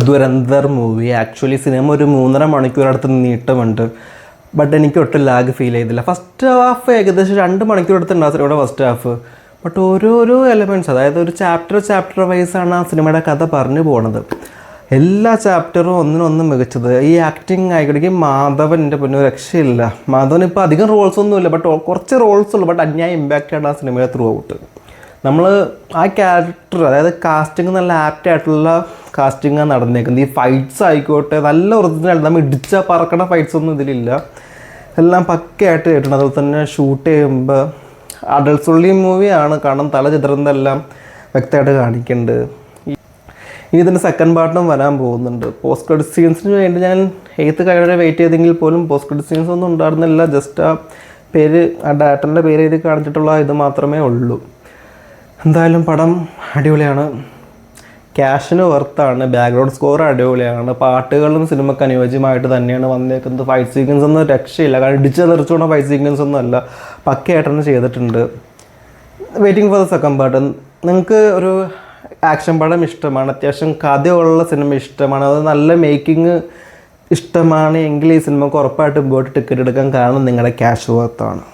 Dhurandhar movie. Actually cinema ഒരു 3.5 മണിക്കൂറടുത്ത് നീട്ടമുണ്ട്. But എനിക്ക് ഒട്ടും ലാഗ് ഫീൽ ചെയ്തില്ല. ഫസ്റ്റ് ഹാഫ് ഏകദേശം 2 മണിക്കൂർ എടുത്തുണ്ടാകും സിനിമയുടെ ഫസ്റ്റ് ഹാഫ്. ബട്ട് ഓരോരോ എലമെൻറ്റ്സ്, അതായത് ഒരു ചാപ്റ്റർ വൈസാണ് ആ സിനിമയുടെ കഥ പറഞ്ഞു പോണത്. എല്ലാ ചാപ്റ്ററും ഒന്നിനൊന്നും മികച്ചത്. ഈ ആക്ടിങ് ആയിക്കോട്ടെ, മാധവൻ എൻ്റെ പൊന്നു രക്ഷയില്ല. മാധവൻ ഇപ്പോൾ അധികം റോൾസ് ഒന്നുമില്ല, ബട്ട് കുറച്ച് റോൾസ് ഉള്ളു, ബട്ട് അന്യായ ഇമ്പാക്റ്റ് ആണ് ആ സിനിമയിലെ ത്രൂ ഔട്ട്. നമ്മൾ ആ ക്യാരക്ടർ, അതായത് കാസ്റ്റിംഗ് നല്ല ആപ്റ്റായിട്ടുള്ള കാസ്റ്റിംഗാണ് നടന്നേക്കുന്നത്. ഈ ഫൈറ്റ്സ് ആയിക്കോട്ടെ നല്ല ഒറിജിനൽ, നമ്മൾ ഇടിച്ച പറക്കണ ഫൈറ്റ്സ് ഒന്നും ഇതിലില്ല, എല്ലാം പക്കയായിട്ട് കേട്ടിട്ടുണ്ട്. അതുപോലെ തന്നെ ഷൂട്ട് ചെയ്യുമ്പോൾ അഡൾട്ട്സ് ഉള്ളി മൂവിയാണ്, കാരണം തല ചിത്രമെല്ലാം വ്യക്തമായിട്ട് കാണിക്കുന്നുണ്ട്. ഇനി ഇതിൻ്റെ സെക്കൻഡ് പാർട്ടും വരാൻ പോകുന്നുണ്ട്. പോസ്റ്റ് ക്രെഡിറ്റ് സീൻസിന് വേണ്ടി ഞാൻ 8th കഴിവരെ വെയിറ്റ് ചെയ്തെങ്കിൽ പോലും പോസ്റ്റ് ക്രെഡിറ്റ് സീൻസ് ഒന്നും ഉണ്ടായിരുന്നില്ല. ജസ്റ്റ് ആ പേര്, ആ ഡയറക്ടറിൻ്റെ പേര് എഴുതി കാണിച്ചിട്ടുള്ള ഇത് മാത്രമേ ഉള്ളൂ. എന്തായാലും പടം അടിപൊളിയാണ്, ക്യാഷിന് വർത്താണ്, ബാക്ക്ഗ്രൗണ്ട് സ്കോർ അടിപൊളിയാണ്, പാട്ടുകളും സിനിമയ്ക്ക് അനുയോജ്യമായിട്ട് തന്നെയാണ് വന്നേക്കുന്നത്. ഫൈറ്റ് സീക്വൻസ് ഒന്നും രക്ഷയില്ല, കാരണം ഇടിച്ച് തെറിച്ചുകൊണ്ട് ഫൈറ്റ് സീക്വൻസ് ഒന്നും അല്ല, പക്കയായിട്ടാണ് ചെയ്തിട്ടുണ്ട്. Waiting for the second part. നിങ്ങൾക്ക് ഒരു ആക്ഷൻ പടം ഇഷ്ടമാണ്, അത്യാവശ്യം കഥയുള്ള സിനിമ ഇഷ്ടമാണ്, അത് നല്ല മേക്കിംഗ് ഇഷ്ടമാണ് എങ്കിൽ ഈ സിനിമക്ക് ഉറപ്പായിട്ടും പോയിട്ട് ടിക്കറ്റ് എടുക്കാൻ, കാരണം നിങ്ങളുടെ ക്യാഷ് വർത്താണ്.